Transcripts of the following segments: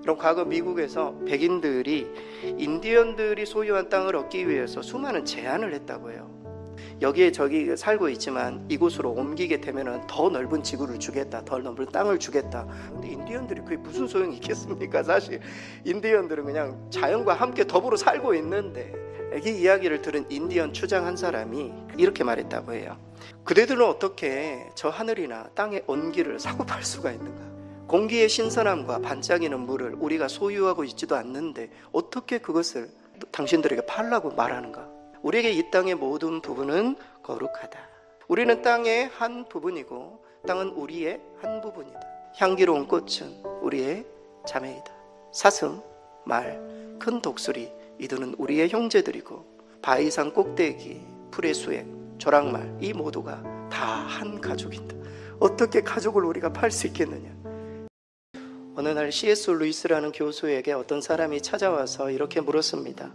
그럼 과거 미국에서 백인들이 인디언들이 소유한 땅을 얻기 위해서 수많은 제안을 했다고 해요. 여기에 저기 살고 있지만 이곳으로 옮기게 되면 더 넓은 지구를 주겠다, 더 넓은 땅을 주겠다. 근데 인디언들이 그게 무슨 소용이 있겠습니까? 사실 인디언들은 그냥 자연과 함께 더불어 살고 있는데, 이 이야기를 들은 인디언 추장 한 사람이 이렇게 말했다고 해요. 그대들은 어떻게 저 하늘이나 땅의 온기를 사고 팔 수가 있는가? 공기의 신선함과 반짝이는 물을 우리가 소유하고 있지도 않는데 어떻게 그것을 당신들에게 팔라고 말하는가? 우리에게 이 땅의 모든 부분은 거룩하다. 우리는 땅의 한 부분이고 땅은 우리의 한 부분이다. 향기로운 꽃은 우리의 자매이다. 사슴, 말, 큰 독수리, 이들은 우리의 형제들이고 바위산 꼭대기, 풀의 수액, 조랑말, 이 모두가 다 한 가족이다. 어떻게 가족을 우리가 팔 수 있겠느냐? 어느 날 C.S. 루이스라는 교수에게 어떤 사람이 찾아와서 이렇게 물었습니다.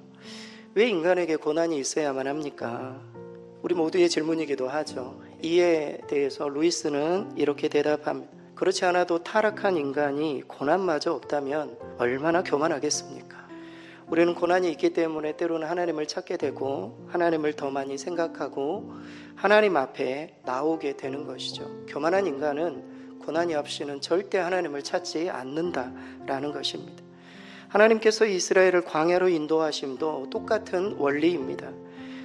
왜 인간에게 고난이 있어야만 합니까? 우리 모두의 질문이기도 하죠. 이에 대해서 루이스는 이렇게 대답합니다. 그렇지 않아도 타락한 인간이 고난마저 없다면 얼마나 교만하겠습니까? 우리는 고난이 있기 때문에 때로는 하나님을 찾게 되고 하나님을 더 많이 생각하고 하나님 앞에 나오게 되는 것이죠. 교만한 인간은 고난이 없이는 절대 하나님을 찾지 않는다라는 것입니다. 하나님께서 이스라엘을 광야로 인도하심도 똑같은 원리입니다.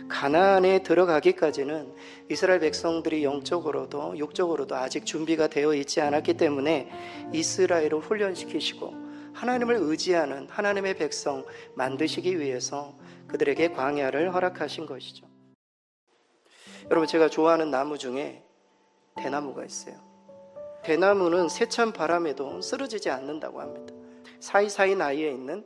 가나안에 들어가기까지는 이스라엘 백성들이 영적으로도 육적으로도 아직 준비가 되어 있지 않았기 때문에 이스라엘을 훈련시키시고 하나님을 의지하는 하나님의 백성 만드시기 위해서 그들에게 광야를 허락하신 것이죠. 여러분, 제가 좋아하는 나무 중에 대나무가 있어요. 대나무는 세찬 바람에도 쓰러지지 않는다고 합니다. 사이사이 나이에 있는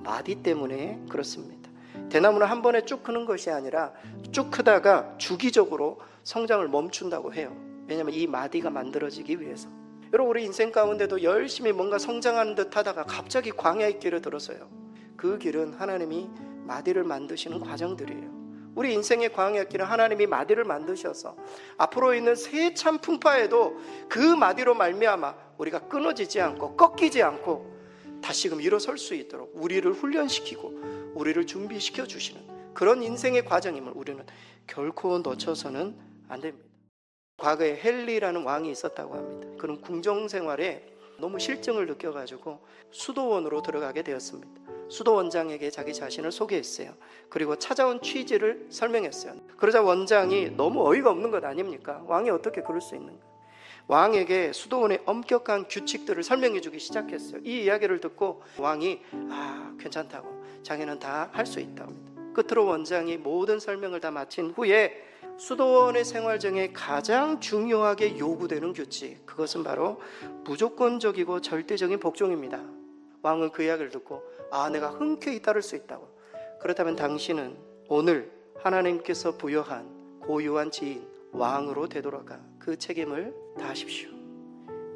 마디 때문에 그렇습니다. 대나무는 한 번에 쭉 크는 것이 아니라 쭉 크다가 주기적으로 성장을 멈춘다고 해요. 왜냐하면 이 마디가 만들어지기 위해서. 여러분, 우리 인생 가운데도 열심히 뭔가 성장하는 듯 하다가 갑자기 광야의 길을 들어서요. 그 길은 하나님이 마디를 만드시는 과정들이에요. 우리 인생의 광야 길은 하나님이 마디를 만드셔서 앞으로 있는 세찬 풍파에도 그 마디로 말미암아 우리가 끊어지지 않고 꺾이지 않고 다시금 일어설 수 있도록 우리를 훈련시키고 우리를 준비시켜 주시는 그런 인생의 과정임을 우리는 결코 놓쳐서는 안 됩니다. 과거에 헨리라는 왕이 있었다고 합니다. 그는 궁정생활에 너무 실증을 느껴가지고 수도원으로 들어가게 되었습니다. 수도원장에게 자기 자신을 소개했어요. 그리고 찾아온 취지를 설명했어요. 그러자 원장이 너무 어이가 없는 것 아닙니까? 왕이 어떻게 그럴 수 있는가? 왕에게 수도원의 엄격한 규칙들을 설명해 주기 시작했어요. 이 이야기를 듣고 왕이 괜찮다고, 자기는 다 할 수 있다고 합니다. 끝으로 원장이 모든 설명을 다 마친 후에 수도원의 생활 중에 가장 중요하게 요구되는 규칙, 그것은 바로 무조건적이고 절대적인 복종입니다. 왕은 그 이야기를 듣고 내가 흔쾌히 따를 수 있다고. 그렇다면 당신은 오늘 하나님께서 부여한 고유한 지인 왕으로 되돌아가 그 책임을 다하십시오.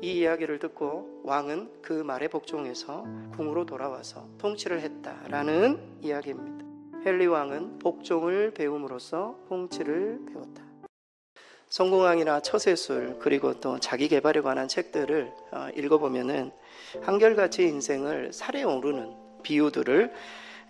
이 이야기를 듣고 왕은 그 말에 복종해서 궁으로 돌아와서 통치를 했다라는 이야기입니다. 헨리 왕은 복종을 배움으로써 통치를 배웠다. 성공왕이나 처세술, 그리고 또 자기 개발에 관한 책들을 읽어보면은 한결같이 인생을 살에 오르는 비유들을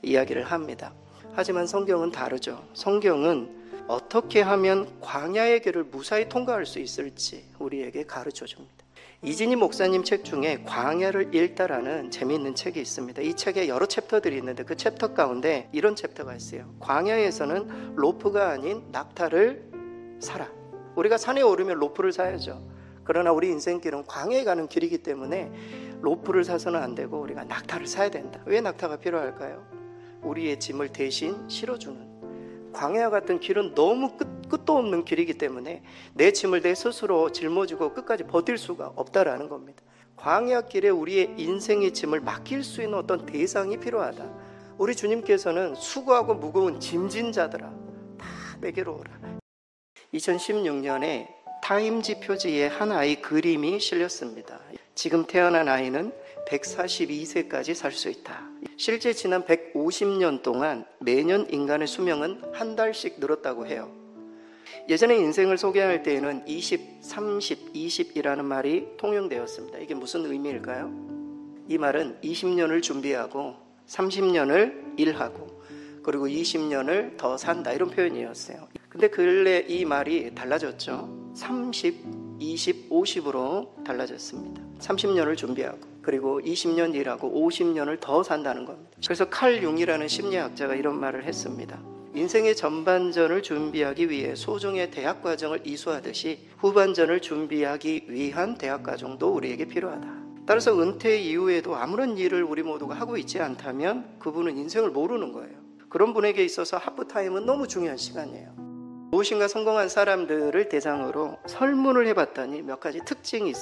이야기를 합니다. 하지만 성경은 다르죠. 성경은 어떻게 하면 광야의 길을 무사히 통과할 수 있을지 우리에게 가르쳐 줍니다. 이진희 목사님 책 중에 광야를 읽다라는 재미있는 책이 있습니다. 이 책에 여러 챕터들이 있는데 그 챕터 가운데 이런 챕터가 있어요. 광야에서는 로프가 아닌 낙타를 사라. 우리가 산에 오르면 로프를 사야죠. 그러나 우리 인생길은 광야에 가는 길이기 때문에 로프를 사서는 안 되고 우리가 낙타를 사야 된다. 왜 낙타가 필요할까요? 우리의 짐을 대신 실어주는. 광야 같은 길은 너무 끝도 없는 길이기 때문에 내 짐을 내 스스로 짊어지고 끝까지 버틸 수가 없다라는 겁니다. 광야 길에 우리의 인생의 짐을 맡길 수 있는 어떤 대상이 필요하다. 우리 주님께서는 수고하고 무거운 짐진 자들아 다 내게로 오라. 2016년에 타임지 표지에 한 아이 그림이 실렸습니다. 지금 태어난 아이는 142세까지 살 수 있다. 실제 지난 150년 동안 매년 인간의 수명은 한 달씩 늘었다고 해요. 예전에 인생을 소개할 때에는 20, 30, 20이라는 말이 통용되었습니다. 이게 무슨 의미일까요? 이 말은 20년을 준비하고 30년을 일하고 그리고 20년을 더 산다, 이런 표현이었어요. 근데 근래 이 말이 달라졌죠. 30, 20, 50으로 달라졌습니다. 30년을 준비하고 그리고 20년 일하고 50년을 더 산다는 겁니다. 그래서 칼 융이라는 심리학자가 이런 말을 했습니다. 인생의 전반전을 준비하기 위해 소중의 대학 과정을 이수하듯이 후반전을 준비하기 위한 대학 과정도 우리에게 필요하다. 따라서 은퇴 이후에도 아무런 일을 우리 모두가 하고 있지 않다면 그분은 인생을 모르는 거예요. 그런 분에게 있어서 하프타임은 너무 중요한 시간이에요. 무엇인가 성공한 사람들을 대상으로 설문을 해봤더니 몇 가지 특징이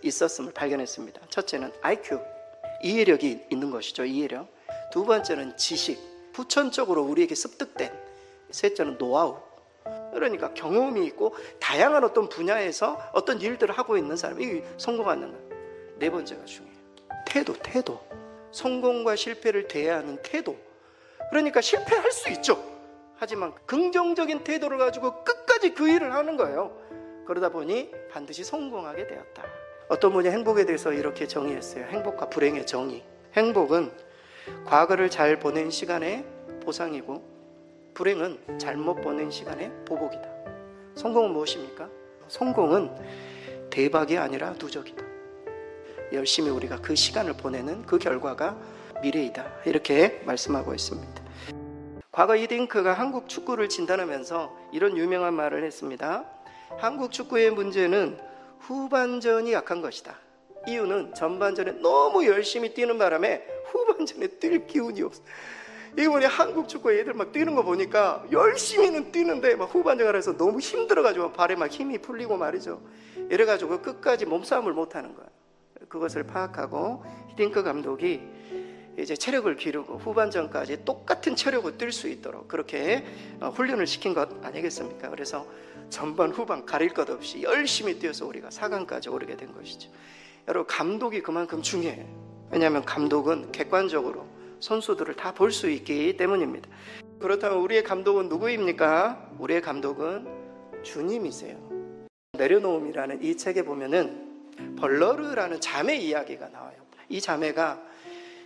있었음을 발견했습니다. 첫째는 IQ, 이해력이 있는 것이죠. 이해력. 두 번째는 지식, 후천적으로 우리에게 습득된. 셋째는 노하우, 그러니까 경험이 있고 다양한 어떤 분야에서 어떤 일들을 하고 있는 사람이 성공하는 거예요. 네 번째가 중요해요. 태도. 성공과 실패를 대해하는 태도. 그러니까 실패할 수 있죠. 하지만 긍정적인 태도를 가지고 끝까지 그 일을 하는 거예요. 그러다 보니 반드시 성공하게 되었다. 어떤 분이 행복에 대해서 이렇게 정의했어요. 행복과 불행의 정의. 행복은 과거를 잘 보낸 시간의 보상이고 불행은 잘못 보낸 시간의 보복이다. 성공은 무엇입니까? 성공은 대박이 아니라 누적이다. 열심히 우리가 그 시간을 보내는 그 결과가 미래이다. 이렇게 말씀하고 있습니다. 과거 히딩크가 한국 축구를 진단하면서 이런 유명한 말을 했습니다. 한국 축구의 문제는 후반전이 약한 것이다. 이유는 전반전에 너무 열심히 뛰는 바람에 후반전에 뛸 기운이 없어. 이게 뭐냐, 한국 축구 애들 막 뛰는 거 보니까 열심히는 뛰는데 막 후반전 가서 너무 힘들어가지고 발에 막 힘이 풀리고 말이죠. 이래가지고 끝까지 몸싸움을 못하는 거야. 그것을 파악하고 히딩크 감독이 이제 체력을 기르고 후반전까지 똑같은 체력으로 뛸 수 있도록 그렇게 훈련을 시킨 것 아니겠습니까? 그래서 전반 후반 가릴 것 없이 열심히 뛰어서 우리가 4강까지 오르게 된 것이죠. 여러분, 감독이 그만큼 중요해요. 왜냐하면 감독은 객관적으로 선수들을 다 볼 수 있기 때문입니다. 그렇다면 우리의 감독은 누구입니까? 우리의 감독은 주님이세요. 내려놓음이라는 이 책에 보면은 벌러르라는 자매 이야기가 나와요. 이 자매가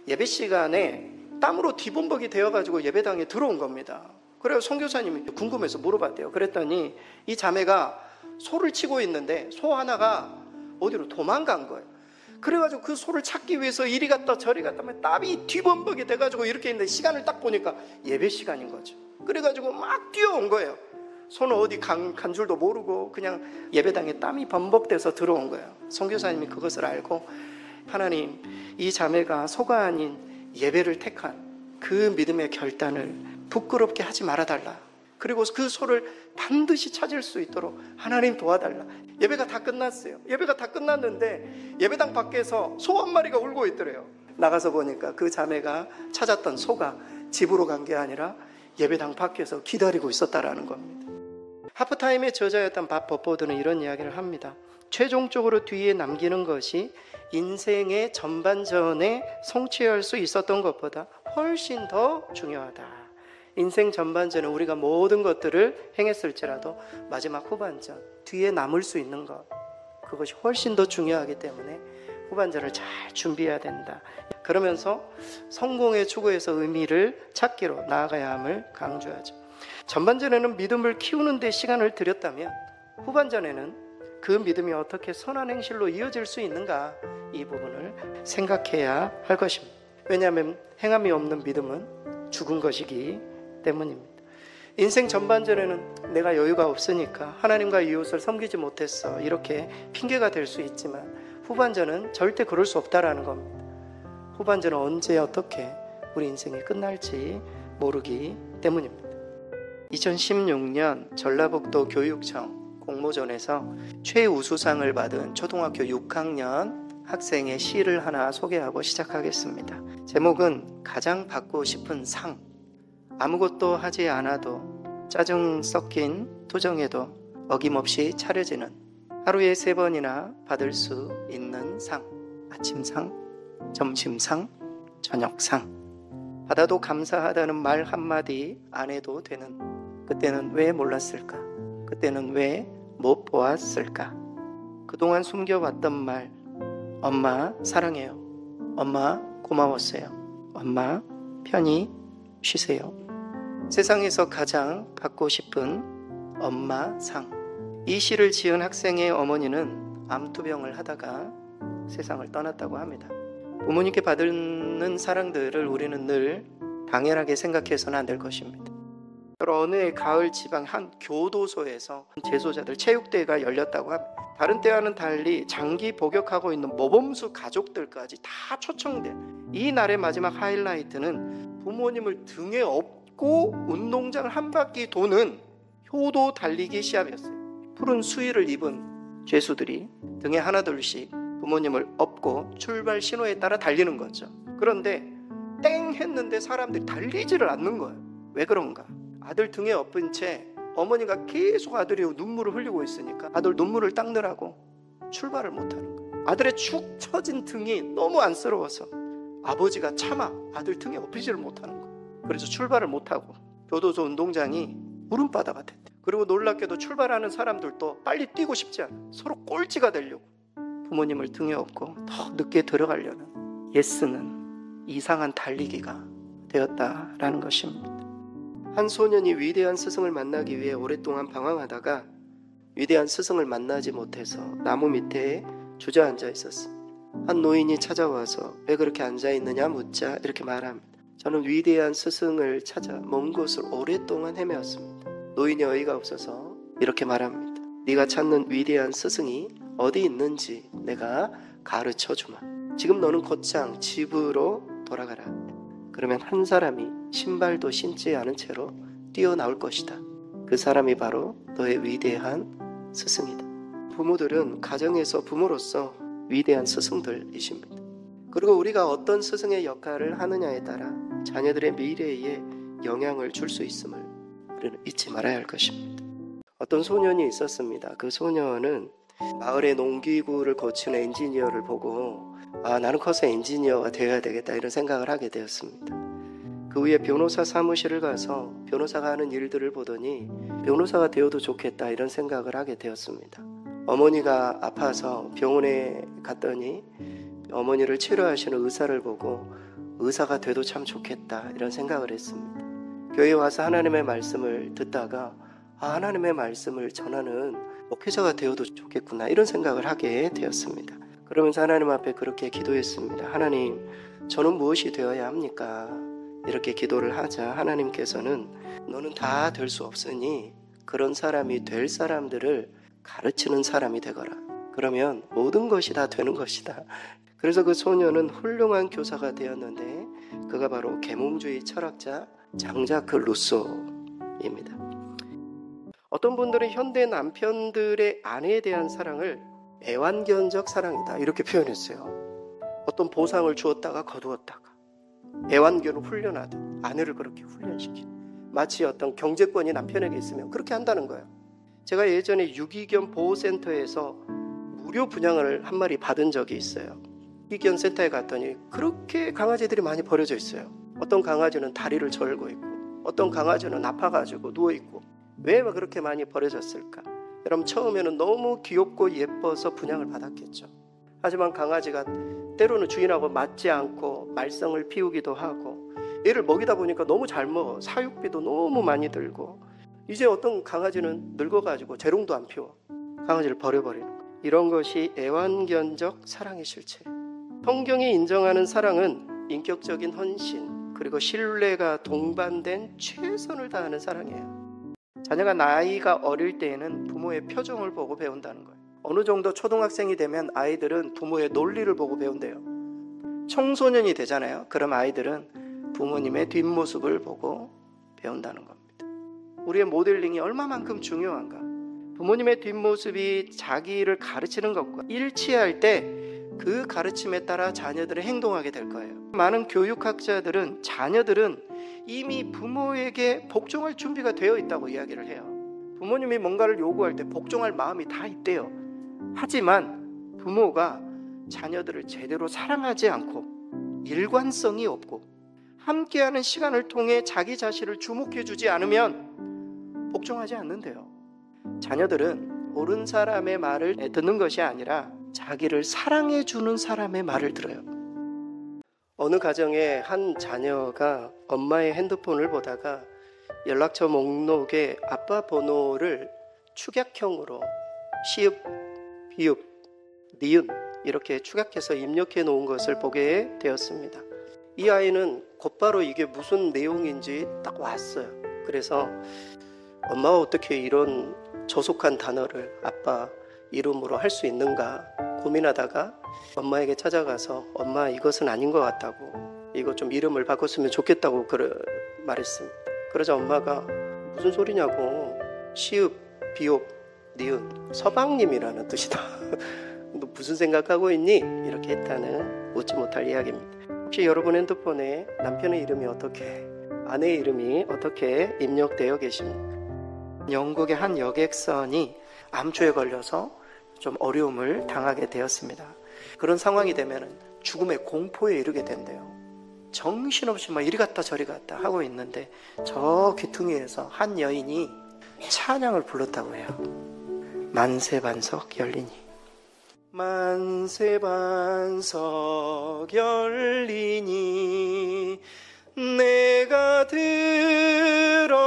예배 시간에 땀으로 뒤범벅이 되어가지고 예배당에 들어온 겁니다. 그래서 선교사님이 궁금해서 물어봤대요. 그랬더니 이 자매가 소를 치고 있는데 소 하나가 어디로 도망간 거예요. 그래가지고 그 소를 찾기 위해서 이리 갔다 저리 갔다 땀이 뒤범벅이 돼가지고 이렇게 있는데 시간을 딱 보니까 예배 시간인 거죠. 그래가지고 막 뛰어온 거예요. 소는 어디 간 줄도 모르고 그냥 예배당에 땀이 범벅돼서 들어온 거예요. 선교사님이 그것을 알고 하나님, 이 자매가 소가 아닌 예배를 택한 그 믿음의 결단을 부끄럽게 하지 말아달라. 그리고 그 소를 반드시 찾을 수 있도록 하나님 도와달라. 예배가 다 끝났어요. 예배가 다 끝났는데 예배당 밖에서 소 한 마리가 울고 있더래요. 나가서 보니까 그 자매가 찾았던 소가 집으로 간 게 아니라 예배당 밖에서 기다리고 있었다라는 겁니다. 하프타임의 저자였던 밥 버포드는 이런 이야기를 합니다. 최종적으로 뒤에 남기는 것이 인생의 전반전에 성취할 수 있었던 것보다 훨씬 더 중요하다. 인생 전반전에 우리가 모든 것들을 행했을지라도 마지막 후반전, 뒤에 남을 수 있는 것, 그것이 훨씬 더 중요하기 때문에 후반전을 잘 준비해야 된다. 그러면서 성공의 추구에서 의미를 찾기로 나아가야 함을 강조하죠. 전반전에는 믿음을 키우는 데 시간을 들였다면 후반전에는 그 믿음이 어떻게 선한 행실로 이어질 수 있는가, 이 부분을 생각해야 할 것입니다. 왜냐하면 행함이 없는 믿음은 죽은 것이기 때문입니다. 인생 전반전에는 내가 여유가 없으니까 하나님과 이웃을 섬기지 못했어, 이렇게 핑계가 될 수 있지만 후반전은 절대 그럴 수 없다라는 겁니다. 후반전은 언제 어떻게 우리 인생이 끝날지 모르기 때문입니다. 2016년 전라북도 교육청 공모전에서 최우수상을 받은 초등학교 6학년 학생의 시를 하나 소개하고 시작하겠습니다. 제목은 가장 받고 싶은 상. 아무것도 하지 않아도 짜증 섞인 투정에도 어김없이 차려지는 하루에 3번이나 받을 수 있는 상. 아침상, 점심상, 저녁상. 받아도 감사하다는 말 한마디 안 해도 되는, 그때는 왜 몰랐을까? 그때는 왜 못 보았을까? 그동안 숨겨왔던 말, 엄마 사랑해요, 엄마 고마웠어요. 엄마 편히 쉬세요. 세상에서 가장 받고 싶은 엄마 상. 이 시를 지은 학생의 어머니는 암투병을 하다가 세상을 떠났다고 합니다. 부모님께 받는 사랑들을 우리는 늘 당연하게 생각해서는 안 될 것입니다. 어느 가을 지방 한 교도소에서 재소자들 체육대회가 열렸다고 합니다. 다른 때와는 달리 장기 복역하고 있는 모범수 가족들까지 다 초청된 이 날의 마지막 하이라이트는 부모님을 등에 업고 운동장을 한 바퀴 도는 효도 달리기 시합이었어요. 푸른 수의를 입은 죄수들이 등에 하나둘씩 부모님을 업고 출발 신호에 따라 달리는 거죠. 그런데 땡 했는데 사람들이 달리지를 않는 거예요. 왜 그런가? 아들 등에 업은 채 어머니가 계속 아들이 눈물을 흘리고 있으니까 아들 눈물을 닦느라고 출발을 못하는 거예요. 아들의 축 처진 등이 너무 안쓰러워서 아버지가 차마 아들 등에 업히지를 못하는 거예요. 그래서 출발을 못하고 교도소 운동장이 울음바다가 됐대요. 그리고 놀랍게도 출발하는 사람들도 빨리 뛰고 싶지 않아. 서로 꼴찌가 되려고 부모님을 등에 업고 더 늦게 들어가려는 예스는 이상한 달리기가 되었다라는 것입니다. 한 소년이 위대한 스승을 만나기 위해 오랫동안 방황하다가 위대한 스승을 만나지 못해서 나무 밑에 주저앉아 있었습니다. 한 노인이 찾아와서 왜 그렇게 앉아있느냐 묻자 이렇게 말합니다. 저는 위대한 스승을 찾아 먼 곳을 오랫동안 헤매었습니다. 노인이 어이가 없어서 이렇게 말합니다. 네가 찾는 위대한 스승이 어디 있는지 내가 가르쳐주마. 지금 너는 곧장 집으로 돌아가라. 그러면 한 사람이 신발도 신지 않은 채로 뛰어나올 것이다. 그 사람이 바로 너의 위대한 스승이다. 부모들은 가정에서 부모로서 위대한 스승들이십니다. 그리고 우리가 어떤 스승의 역할을 하느냐에 따라 자녀들의 미래에 영향을 줄 수 있음을 우리는 잊지 말아야 할 것입니다. 어떤 소년이 있었습니다. 그 소년은 마을의 농기구를 고치는 엔지니어를 보고 나는 커서 엔지니어가 되어야 되겠다 이런 생각을 하게 되었습니다. 그 후에 변호사 사무실을 가서 변호사가 하는 일들을 보더니 변호사가 되어도 좋겠다 이런 생각을 하게 되었습니다. 어머니가 아파서 병원에 갔더니 어머니를 치료하시는 의사를 보고 의사가 돼도 참 좋겠다 이런 생각을 했습니다. 교회에 와서 하나님의 말씀을 듣다가 하나님의 말씀을 전하는 목회자가 되어도 좋겠구나 이런 생각을 하게 되었습니다. 그러면서 하나님 앞에 그렇게 기도했습니다. 하나님, 저는 무엇이 되어야 합니까? 이렇게 기도를 하자 하나님께서는 너는 다 될 수 없으니 그런 사람이 될 사람들을 가르치는 사람이 되거라. 그러면 모든 것이 다 되는 것이다. 그래서 그 소년은 훌륭한 교사가 되었는데 그가 바로 계몽주의 철학자 장자크 루소입니다. 어떤 분들은 현대 남편들의 아내에 대한 사랑을 애완견적 사랑이다 이렇게 표현했어요. 어떤 보상을 주었다가 거두었다가 애완견을 훈련하듯 아내를 그렇게 훈련시키는, 마치 어떤 경제권이 남편에게 있으면 그렇게 한다는 거예요. 제가 예전에 유기견 보호센터에서 무료 분양을 한 마리 받은 적이 있어요. 유기견 센터에 갔더니 그렇게 강아지들이 많이 버려져 있어요. 어떤 강아지는 다리를 절고 있고 어떤 강아지는 아파가지고 누워있고 왜 그렇게 많이 버려졌을까? 여러분, 처음에는 너무 귀엽고 예뻐서 분양을 받았겠죠. 하지만 강아지가 때로는 주인하고 맞지 않고 말썽을 피우기도 하고 얘를 먹이다 보니까 너무 잘 먹어. 사육비도 너무 많이 들고 이제 어떤 강아지는 늙어가지고 재롱도 안 피워. 강아지를 버려버리는 거. 이런 것이 애완견적 사랑의 실체예요. 성경이 인정하는 사랑은 인격적인 헌신 그리고 신뢰가 동반된 최선을 다하는 사랑이에요. 자녀가 나이가 어릴 때에는 부모의 표정을 보고 배운다는 거예요. 어느 정도 초등학생이 되면 아이들은 부모의 논리를 보고 배운대요. 청소년이 되잖아요. 그럼 아이들은 부모님의 뒷모습을 보고 배운다는 겁니다. 우리의 모델링이 얼마만큼 중요한가. 부모님의 뒷모습이 자기를 가르치는 것과 일치할 때 그 가르침에 따라 자녀들은 행동하게 될 거예요. 많은 교육학자들은 자녀들은 이미 부모에게 복종할 준비가 되어 있다고 이야기를 해요. 부모님이 뭔가를 요구할 때 복종할 마음이 다 있대요. 하지만 부모가 자녀들을 제대로 사랑하지 않고 일관성이 없고 함께하는 시간을 통해 자기 자신을 주목해주지 않으면 복종하지 않는데요. 자녀들은 옳은 사람의 말을 듣는 것이 아니라 자기를 사랑해주는 사람의 말을 들어요. 어느 가정에 한 자녀가 엄마의 핸드폰을 보다가 연락처 목록에 아빠 번호를 축약형으로 시읍, 비읍, 니은 이렇게 축약해서 입력해 놓은 것을 보게 되었습니다. 이 아이는 곧바로 이게 무슨 내용인지 딱 왔어요. 그래서 엄마가 어떻게 이런 저속한 단어를 아빠 이름으로 할 수 있는가 고민하다가 엄마에게 찾아가서 엄마 이것은 아닌 것 같다고, 이거 좀 이름을 바꿨으면 좋겠다고 말했습니다. 그러자 엄마가 무슨 소리냐고, 시읍, 비읍, 니은 서방님이라는 뜻이다. 너 무슨 생각하고 있니? 이렇게 했다는 웃지 못할 이야기입니다. 혹시 여러분 핸드폰에 남편의 이름이 어떻게, 아내의 이름이 어떻게 입력되어 계십니까? 영국의 한 여객선이 암초에 걸려서 좀 어려움을 당하게 되었습니다. 그런 상황이 되면 죽음의 공포에 이르게 된대요. 정신없이 막 이리 갔다 저리 갔다 하고 있는데 저 귀퉁이에서 한 여인이 찬양을 불렀다고 해요. 만세반석 열리니, 만세반석 열리니 내가 들어갑니다.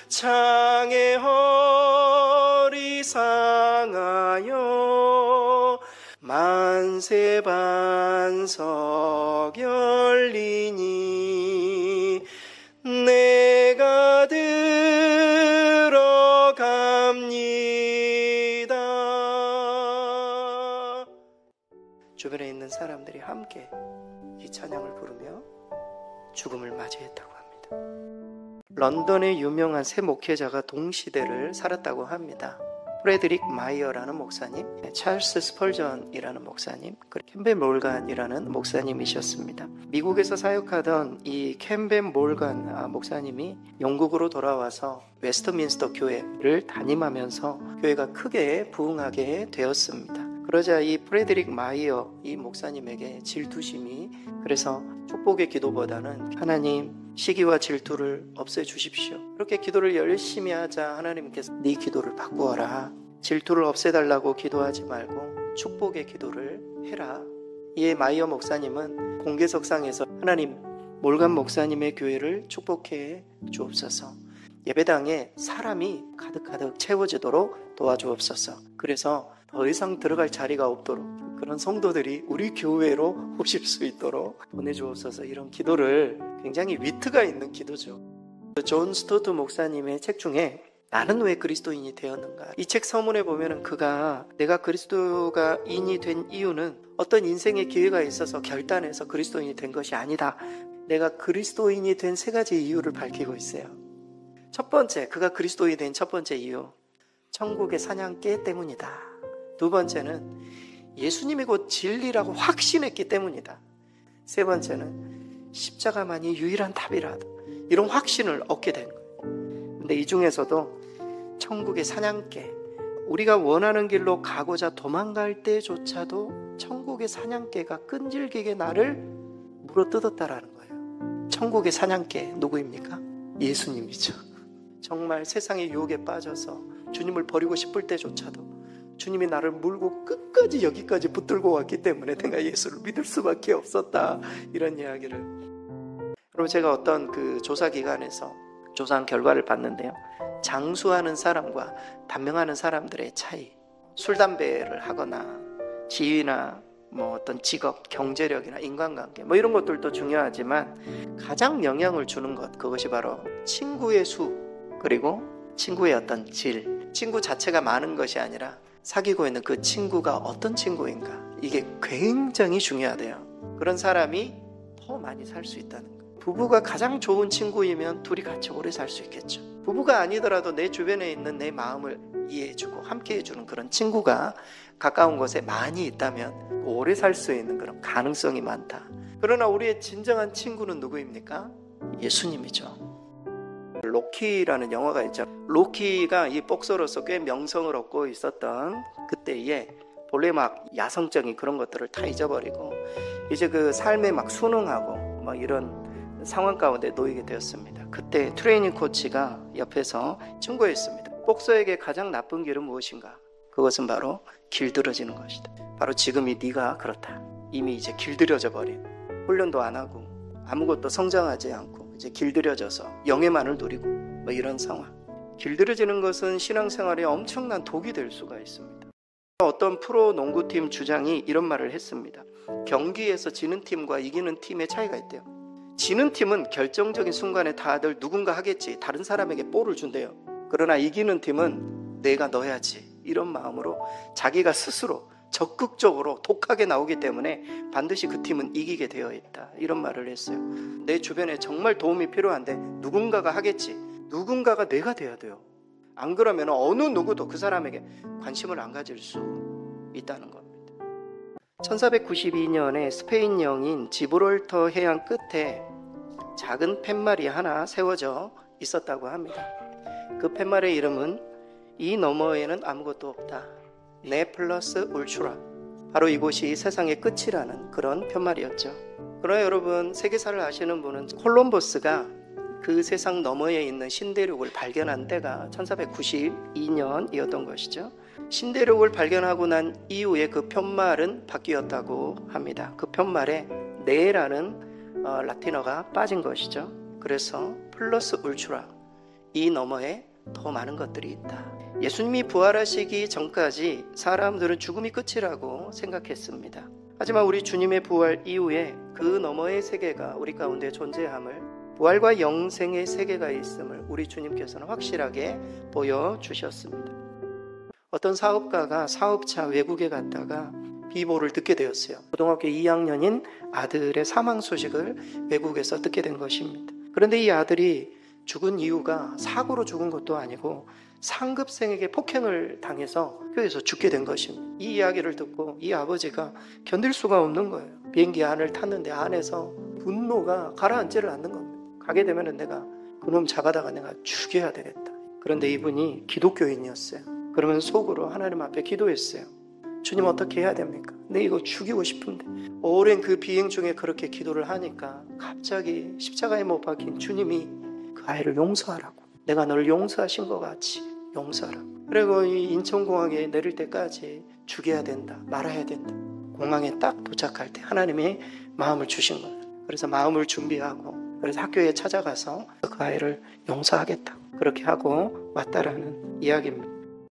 창의 허리 상하여 만세반석 열리니 내가 들어갑니다. 주변에 있는 사람들이 함께 이 찬양을 부르며 죽음을 맞이했다고 합니다. 런던의 유명한 세 목회자가 동시대를 살았다고 합니다. 프레드릭 마이어라는 목사님, 찰스 스펄전이라는 목사님, 그리고 캠벨 몰간이라는 목사님이셨습니다. 미국에서 사역하던 이 캠벨 몰간 목사님이 영국으로 돌아와서 웨스트민스터 교회를 담임하면서 교회가 크게 부흥하게 되었습니다. 그러자 이 프레드릭 마이어 이 목사님에게 질투심이, 그래서 축복의 기도보다는 하나님 시기와 질투를 없애주십시오, 그렇게 기도를 열심히 하자 하나님께서 네 기도를 바꾸어라, 질투를 없애달라고 기도하지 말고 축복의 기도를 해라. 이에 마이어 목사님은 공개석상에서 하나님 몰간 목사님의 교회를 축복해 주옵소서, 예배당에 사람이 가득가득 채워지도록 도와주옵소서, 그래서 더 이상 들어갈 자리가 없도록 그런 성도들이 우리 교회로 오실 수 있도록 보내주옵소서, 이런 기도를, 굉장히 위트가 있는 기도죠. 존 스토트 목사님의 책 중에 나는 왜 그리스도인이 되었는가, 이 책 서문에 보면은 그가 내가 그리스도인이 된 이유는 어떤 인생의 기회가 있어서 결단해서 그리스도인이 된 것이 아니다, 내가 그리스도인이 된 세 가지 이유를 밝히고 있어요. 첫 번째, 그가 그리스도인이 된 첫 번째 이유, 천국의 사냥개 때문이다. 두 번째는 예수님이 곧 진리라고 확신했기 때문이다. 세 번째는 십자가만이 유일한 답이라도, 이런 확신을 얻게 된 거예요. 근데 이 중에서도 천국의 사냥개, 우리가 원하는 길로 가고자 도망갈 때조차도 천국의 사냥개가 끈질기게 나를 물어뜯었다라는 거예요. 천국의 사냥개 누구입니까? 예수님이죠. 정말 세상의 유혹에 빠져서 주님을 버리고 싶을 때조차도 주님이 나를 물고 끝까지 여기까지 붙들고 왔기 때문에 내가 예수를 믿을 수밖에 없었다, 이런 이야기를. 그리고 제가 어떤 그 조사기관에서 조사한 결과를 봤는데요, 장수하는 사람과 단명하는 사람들의 차이, 술 담배를 하거나 지위나 어떤 직업, 경제력이나 인간관계 이런 것들도 중요하지만 가장 영향을 주는 것, 그것이 바로 친구의 수, 그리고 친구의 어떤 질. 친구 자체가 많은 것이 아니라 사귀고 있는 그 친구가 어떤 친구인가, 이게 굉장히 중요하대요. 그런 사람이 더 많이 살 수 있다는 거예요. 부부가 가장 좋은 친구이면 둘이 같이 오래 살 수 있겠죠. 부부가 아니더라도 내 주변에 있는 내 마음을 이해해주고 함께해주는 그런 친구가 가까운 곳에 많이 있다면 오래 살 수 있는 그런 가능성이 많다. 그러나 우리의 진정한 친구는 누구입니까? 예수님이죠. 로키라는 영화가 있죠. 로키가 이 복서로서 꽤 명성을 얻고 있었던 그때에 본래 막 야성적인 그런 것들을 다 잊어버리고 이제 그 삶에 막 순응하고 이런 상황 가운데 놓이게 되었습니다. 그때 트레이닝 코치가 옆에서 충고했습니다. 복서에게 가장 나쁜 길은 무엇인가? 그것은 바로 길들어지는 것이다. 바로 지금이 네가 그렇다. 이미 이제 길들여져 버린, 훈련도 안 하고 아무것도 성장하지 않고 이제 길들여져서 영예만을 누리고 뭐 이런 상황. 길들여지는 것은 신앙생활에 엄청난 독이 될 수가 있습니다. 어떤 프로 농구팀 주장이 이런 말을 했습니다. 경기에서 지는 팀과 이기는 팀의 차이가 있대요. 지는 팀은 결정적인 순간에 다들 누군가 하겠지, 다른 사람에게 볼을 준대요. 그러나 이기는 팀은 내가 넣어야지, 이런 마음으로 자기가 스스로 적극적으로 독하게 나오기 때문에 반드시 그 팀은 이기게 되어 있다, 이런 말을 했어요. 내 주변에 정말 도움이 필요한데 누군가가 하겠지, 누군가가 내가 돼야 돼요. 안 그러면 어느 누구도 그 사람에게 관심을 안 가질 수 있다는 겁니다. 1492년에 스페인 영인 지브롤터 해안 끝에 작은 팻말이 하나 세워져 있었다고 합니다. 그 팻말의 이름은 이 너머에는 아무것도 없다, 네 플러스 울트라. 바로 이곳이 세상의 끝이라는 그런 팻말이었죠. 그러나 여러분, 세계사를 아시는 분은 콜럼버스가 그 세상 너머에 있는 신대륙을 발견한 때가 1492년이었던 것이죠. 신대륙을 발견하고 난 이후에 그 팻말은 바뀌었다고 합니다. 그 팻말에 네라는 라틴어가 빠진 것이죠. 그래서 플러스 울트라, 이 너머에 더 많은 것들이 있다. 예수님이 부활하시기 전까지 사람들은 죽음이 끝이라고 생각했습니다. 하지만 우리 주님의 부활 이후에 그 너머의 세계가 우리 가운데 존재함을, 부활과 영생의 세계가 있음을 우리 주님께서는 확실하게 보여주셨습니다. 어떤 사업가가 사업차 외국에 갔다가 비보를 듣게 되었어요. 고등학교 2학년인 아들의 사망 소식을 외국에서 듣게 된 것입니다. 그런데 이 아들이 죽은 이유가 사고로 죽은 것도 아니고 상급생에게 폭행을 당해서 학교에서 죽게 된 것입니다. 이 이야기를 듣고 이 아버지가 견딜 수가 없는 거예요. 비행기 안을 탔는데 안에서 분노가 가라앉지를 않는 겁니다. 가게 되면 내가 그놈 잡아다가 내가 죽여야 되겠다. 그런데 이분이 기독교인이었어요. 그러면 속으로 하나님 앞에 기도했어요. 주님, 어떻게 해야 됩니까? 내 이거 죽이고 싶은데. 오랜 그 비행 중에 그렇게 기도를 하니까 갑자기 십자가에 못 박힌 주님이 그 아이를 용서하라고, 내가 너를 용서하신 것 같이 용서하라고. 그리고 이 인천공항에 내릴 때까지 죽여야 된다, 말아야 된다. 공항에 딱 도착할 때 하나님이 마음을 주신 거예요. 그래서 마음을 준비하고, 그래서 학교에 찾아가서 그 아이를 용서하겠다, 그렇게 하고 왔다라는 이야기입니다.